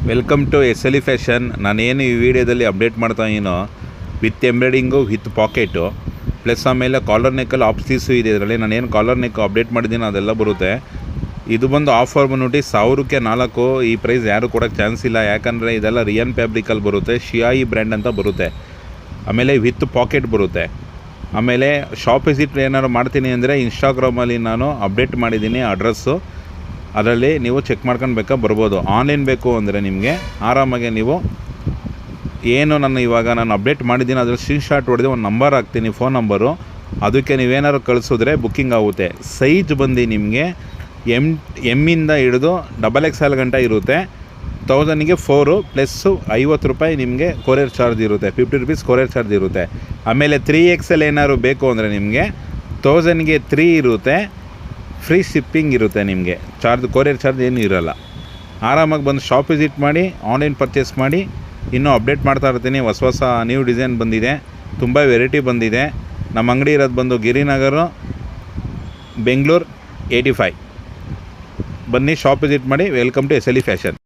Welcome to SLE fashion. ನಾನೇನು ಈ ವಿಡಿಯೋದಲ್ಲಿ ಅಪ್ಡೇಟ್ ಮಾಡ್ತಾ ಇದೀನೋ with embroidering with pocket plus ಆಮೇಲೆ ಕಾಲರ್ ನೆಕ್ಕಲ್ಲಿ ಆಫ್ ಸ್ಲೀವ್ಸು ಇದೆ. ಇದರಲ್ಲಿ ನಾನೇನು ಕಾಲರ್ ನೆಕ್ ಅಪ್ಡೇಟ್ ಮಾಡಿದ್ದೀನಿ ಅದೆಲ್ಲ ಬರುತ್ತೆ. ಇದು ಬಂದು ಆಫರ್ ಬಂದ್ಬಿಟ್ಟು 1000ಕ್ಕೆ 4. ಈ ಪ್ರೈಸ್ ಯಾರು ಕೊಡೋಕ್ಕೆ ಚಾನ್ಸ್ ಇಲ್ಲ, ಯಾಕಂದರೆ ಇದೆಲ್ಲ ರಿಯನ್ ಫ್ಯಾಬ್ರಿಕಲ್ಲಿ ಬರುತ್ತೆ, ಶಿಯಾಯಿ ಬ್ರ್ಯಾಂಡ್ ಅಂತ ಬರುತ್ತೆ. ಆಮೇಲೆ ವಿತ್ ಪಾಕೆಟ್ ಬರುತ್ತೆ. ಆಮೇಲೆ ಶಾಪ್ ವಿಸಿಟ್ ಏನಾದ್ರು ಮಾಡ್ತೀನಿ ಅಂದರೆ ಇನ್ಸ್ಟಾಗ್ರಾಮಲ್ಲಿ ನಾನು ಅಪ್ಡೇಟ್ ಮಾಡಿದ್ದೀನಿ ಅಡ್ರೆಸ್ಸು, ಅದರಲ್ಲಿ ನೀವು ಚೆಕ್ ಮಾಡ್ಕೊಂಡು ಬರ್ಬೋದು. ಆನ್ಲೈನ್ ಬೇಕು ಅಂದರೆ ನಿಮಗೆ ಆರಾಮಾಗಿ ನೀವು ಏನು ನಾನು ಅಪ್ಡೇಟ್ ಮಾಡಿದ್ದೀನಿ ಅದ್ರಲ್ಲಿ ಸ್ಕ್ರೀನ್ಶಾಟ್ ಹೊಡೆದು ಒಂದು ನಂಬರ್ ಹಾಕ್ತೀನಿ, ಫೋನ್ ನಂಬರು, ಅದಕ್ಕೆ ನೀವೇನಾದ್ರು ಕಳಿಸಿದ್ರೆ ಬುಕ್ಕಿಂಗ್ ಆಗುತ್ತೆ. ಸೈಜ್ ಬಂದು ನಿಮಗೆ ಎಮ್ಮಿಂದ ಹಿಡಿದು XXL ಗಂಟ ಇರುತ್ತೆ. 1000ಗೆ 4 ಪ್ಲಸ್ 50 ರೂಪಾಯಿ ನಿಮಗೆ ಕೊರಿಯರ್ ಚಾರ್ಜ್ ಇರುತ್ತೆ, 50 ರೂಪೀಸ್ ಕೊರಿಯರ್ ಚಾರ್ಜ್ ಇರುತ್ತೆ. ಆಮೇಲೆ 3XL ಏನಾದ್ರು ಬೇಕು ಅಂದರೆ ನಿಮಗೆ 1000ಗೆ 3 ಇರುತ್ತೆ, ಫ್ರೀ ಶಿಪ್ಪಿಂಗ್ ಇರುತ್ತೆ. ನಿಮಗೆ ಕೊರಿಯರ್ ಚಾರ್ಜ್ ಏನೂ ಇರೋಲ್ಲ. ಆರಾಮಾಗಿ ಬಂದು ಶಾಪ್ ವಿಸಿಟ್ ಮಾಡಿ ಆನ್ಲೈನ್ ಪರ್ಚೇಸ್ ಮಾಡಿ. ಇನ್ನೂ ಅಪ್ಡೇಟ್ ಮಾಡ್ತಾ ಇರ್ತೀನಿ, ಹೊಸ ನ್ಯೂ ಡಿಸೈನ್ ಬಂದಿದೆ, ತುಂಬ ವೆರೈಟಿ ಬಂದಿದೆ. ನಮ್ಮ ಅಂಗಡಿ ಇರೋದು ಬಂದು ಗಿರಿನಗರ, ಬೆಂಗಳೂರು 85. ಬನ್ನಿ ಶಾಪ್ ವಿಸಿಟ್ ಮಾಡಿ. Welcome to SLE fashion.